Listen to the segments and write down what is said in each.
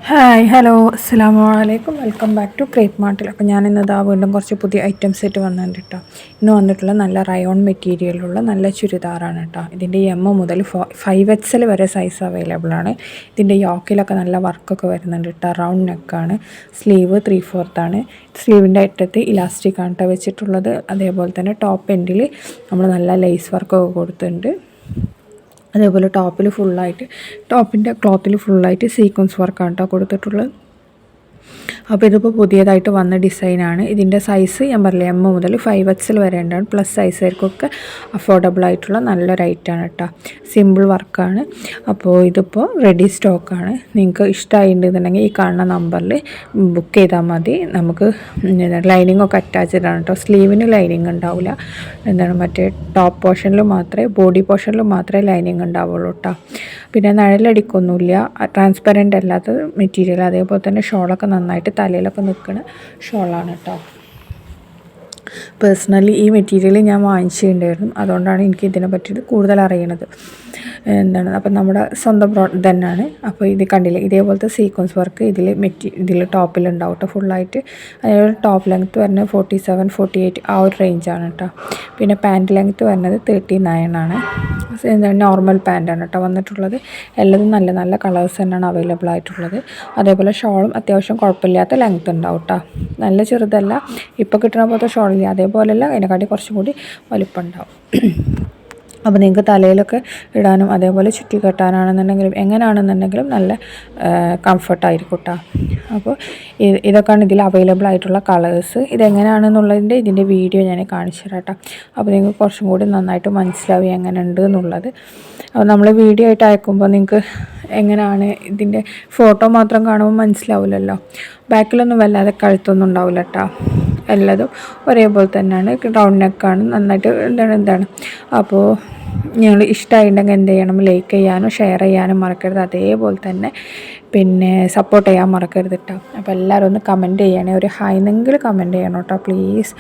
Hi hello അസ്സലാമു അലൈക്കും welcome back to crepe മാർട്ടിൽ. അപ്പോൾ ഞാൻ ഇന്ന് വീണ്ടും കുറച്ച് പുതിയ ഐറ്റംസ് ആയിട്ട് വന്നിട്ടുണ്ട് കേട്ടോ. ഇന്ന് വന്നിട്ടുള്ള നല്ല റയോൺ മെറ്റീരിയലുള്ള നല്ല ചുരിദാറാണ് കേട്ടോ. ഇതിൻ്റെ എം മുതൽ 5XL വരെ സൈസ് അവൈലബിൾ ആണ്. ഇതിൻ്റെ യോക്കിലൊക്കെ നല്ല വർക്കൊക്കെ വരുന്നുണ്ട് കേട്ടോ. റൗണ്ട് നെക്കാണ്, സ്ലീവ് 3/4 ആണ്. സ്ലീവിൻ്റെ അറ്റത്ത് ഇലാസ്റ്റിക് ആണ് കേട്ടോ വെച്ചിട്ടുള്ളത്. അതേപോലെ തന്നെ ടോപ്പ് എൻഡിൽ നമ്മൾ നല്ല ലേസ് വർക്കൊക്കെ കൊടുത്തിട്ടുണ്ട്. അതേപോലെ ടോപ്പിൻ്റെ ക്ലോത്തിൽ ഫുള്ളായിട്ട് സീക്വൻസ് വർക്കാണ് കേട്ടോ കൊടുത്തിട്ടുള്ളത്. അപ്പോൾ ഇതിപ്പോൾ പുതിയതായിട്ട് വന്ന ഡിസൈനാണ്. ഇതിൻ്റെ സൈസ് ഞാൻ പറഞ്ഞില്ലേ എം മുതൽ 5XL വരെ ഉണ്ടാണ്. പ്ലസ് സൈസുകാർക്കൊക്കെ അഫോർഡബിൾ ആയിട്ടുള്ള നല്ലൊരു ഐറ്റമാണ് കേട്ടോ. സിമ്പിൾ വർക്കാണ്. അപ്പോൾ ഇതിപ്പോൾ റെഡി സ്റ്റോക്കാണ്. നിങ്ങൾക്ക് ഇഷ്ടമായിട്ടുണ്ടെന്നുണ്ടെങ്കിൽ ഈ കാണുന്ന നമ്പറിൽ ബുക്ക് ചെയ്താൽ മതി. നമുക്ക് ലൈനിങ് ഒക്കെ അറ്റാച്ച്ഡ് ആണ് കേട്ടോ. സ്ലീവിന് ലൈനിങ് ഉണ്ടാവില്ല. മറ്റേ ടോപ്പ് പോർഷനിൽ മാത്രമേ, ബോഡി പോർഷനിൽ മാത്രമേ ലൈനിങ് ഉണ്ടാവുള്ളൂ കേട്ടോ. പിന്നെ നിഴലടിക്കൊന്നുമില്ല. ട്രാൻസ്പെറൻ്റ് അല്ലാത്ത മെറ്റീരിയൽ. അതേപോലെ തന്നെ ഷോളൊക്കെ നന്നായിട്ട് തലയിലൊക്കെ നിൽക്കുന്ന ഷോളാണ് കേട്ടോ. പേഴ്സണലി ഈ മെറ്റീരിയൽ ഞാൻ വാങ്ങിച്ചിട്ടുണ്ടായിരുന്നു. അതുകൊണ്ടാണ് എനിക്ക് ഇതിനെ പറ്റിയിട്ട് കൂടുതൽ അറിയണത്. അപ്പം നമ്മുടെ സ്വന്തം തന്നെയാണ്. അപ്പോൾ ഇത് കണ്ടില്ലേ, ഇതേപോലത്തെ സീക്വൻസ് വർക്ക് ഇതിൽ ടോപ്പിലുണ്ടാവും കേട്ടോ ഫുള്ളായിട്ട്. അതേപോലെ ടോപ്പ് ലെങ്ത്ത് വരുന്നത് 47, 48 ആ ഒരു റേഞ്ചാണ് കേട്ടോ. പിന്നെ പാൻറ്റ് ലെങ്ത്ത് വരുന്നത് 39 ആണ്. നോർമൽ പാൻറ്റാണ് കേട്ടോ വന്നിട്ടുള്ളത്. എല്ലാതും നല്ല നല്ല കളേഴ്സ് തന്നെയാണ് അവൈലബിൾ ആയിട്ടുള്ളത്. അതേപോലെ ഷോളും അത്യാവശ്യം കുഴപ്പമില്ലാത്ത ലെങ്ത്ത് ഉണ്ടാവും കേട്ടോ. നല്ല ചെറുതല്ല, ഇപ്പോൾ കിട്ടുന്ന പോലത്തെ ഷോളില്ല, അതേപോലെയല്ല, അതിനെക്കാട്ടി കുറച്ചും കൂടി വലിപ്പം ഉണ്ടാവും. അപ്പോൾ നിങ്ങൾക്ക് തലയിലൊക്കെ ഇടാനും അതേപോലെ ചുറ്റി കെട്ടാനാണെന്നുണ്ടെങ്കിലും എങ്ങനെയാണെന്നുണ്ടെങ്കിലും നല്ല കംഫർട്ടായിരിക്കും കേട്ടോ. അപ്പോൾ ഇതൊക്കെയാണ് ഇതിൽ അവൈലബിൾ ആയിട്ടുള്ള കളേഴ്സ്. ഇതെങ്ങനെയാണെന്നുള്ളതിൻ്റെ ഇതിൻ്റെ വീഡിയോ ഞാൻ കാണിച്ചു തരാം കേട്ടോ. അപ്പോൾ നിങ്ങൾക്ക് കുറച്ചും കൂടി നന്നായിട്ട് മനസ്സിലാവും എങ്ങനെ ഉണ്ട് എന്നുള്ളത്. അപ്പോൾ നമ്മൾ വീഡിയോ ആയിട്ട് അയക്കുമ്പോൾ നിങ്ങൾക്ക് എങ്ങനെയാണ് ഇതിൻ്റെ ഫോട്ടോ മാത്രം കാണുമ്പോൾ മനസ്സിലാവില്ലല്ലോ. ബാക്കിലൊന്നും വല്ലാതെ കഴുത്തൊന്നും ഉണ്ടാവില്ല കേട്ടോ. എല്ലാതും ഒരേപോലെ തന്നെയാണ്. റൗണ്ട് നെക്കാണ്. നന്നായിട്ട് എന്താണ് അപ്പോൾ ഞങ്ങൾ ഇഷ്ടമായിട്ടുണ്ടെങ്കിൽ എന്ത് ചെയ്യണം, ലൈക്ക് ചെയ്യാനും ഷെയർ ചെയ്യാനും മറക്കരുത്. അതേപോലെ തന്നെ പിന്നെ സപ്പോർട്ട് ചെയ്യാൻ മറക്കരുത് കേട്ടോ. അപ്പോൾ എല്ലാവരും ഒന്ന് കമൻറ്റ് ചെയ്യണേ, ഒരു ഹായ്ന്നെങ്കിലും കമൻറ്റ് ചെയ്യണം കേട്ടോ പ്ലീസ്.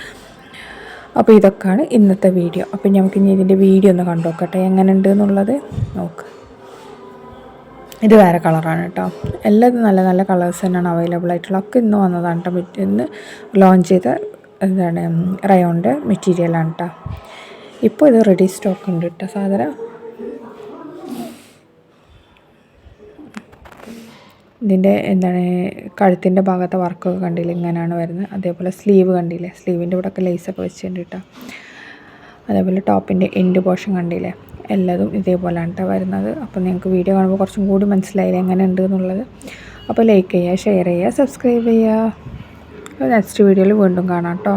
അപ്പോൾ ഇതൊക്കെയാണ് ഇന്നത്തെ വീഡിയോ. അപ്പോൾ നമുക്കിനി ഇതിൻ്റെ വീഡിയോ ഒന്ന് കണ്ടു നോക്കട്ടെ എങ്ങനെ ഉണ്ട് എന്നുള്ളത് നോക്ക്. ഇത് വേറെ കളറാണ് കേട്ടോ. എല്ലാതും നല്ല നല്ല കളേഴ്സ് തന്നെയാണ് അവൈലബിൾ ആയിട്ടുള്ള. ഒക്കെ ഇന്ന് വന്നതാണ് കേട്ടോ. ഇന്ന് ലോഞ്ച് ചെയ്ത റയോണിൻ്റെ മെറ്റീരിയലാണ് കേട്ടോ. ഇപ്പോൾ ഇത് റെഡി സ്റ്റോക്ക് ഉണ്ട് കേട്ടോ സാധനം. ഇതിൻ്റെ കഴുത്തിൻ്റെ ഭാഗത്തെ വർക്കൊക്കെ കണ്ടില്ലേ, ഇങ്ങനെയാണ് വരുന്നത്. അതേപോലെ സ്ലീവ് കണ്ടില്ലേ, സ്ലീവിൻ്റെ ഇവിടെയൊക്കെ ലേസൊക്കെ വെച്ചിട്ടുണ്ട് കേട്ടോ. അതേപോലെ ടോപ്പിൻ്റെ എൻഡ് പോർഷൻ കണ്ടില്ലേ, എല്ലാതും ഇതേപോലെയാണ് കേട്ടോ വരുന്നത്. അപ്പോൾ നിങ്ങൾക്ക് വീഡിയോ കാണുമ്പോൾ കുറച്ചും കൂടി മനസ്സിലായില്ലേ എങ്ങനെ ഉണ്ട് എന്നുള്ളത്. അപ്പോൾ ലൈക്ക് ചെയ്യുക, ഷെയർ ചെയ്യുക, സബ്സ്ക്രൈബ് ചെയ്യുക. നെക്സ്റ്റ് വീഡിയോയിൽ വീണ്ടും കാണാം കേട്ടോ.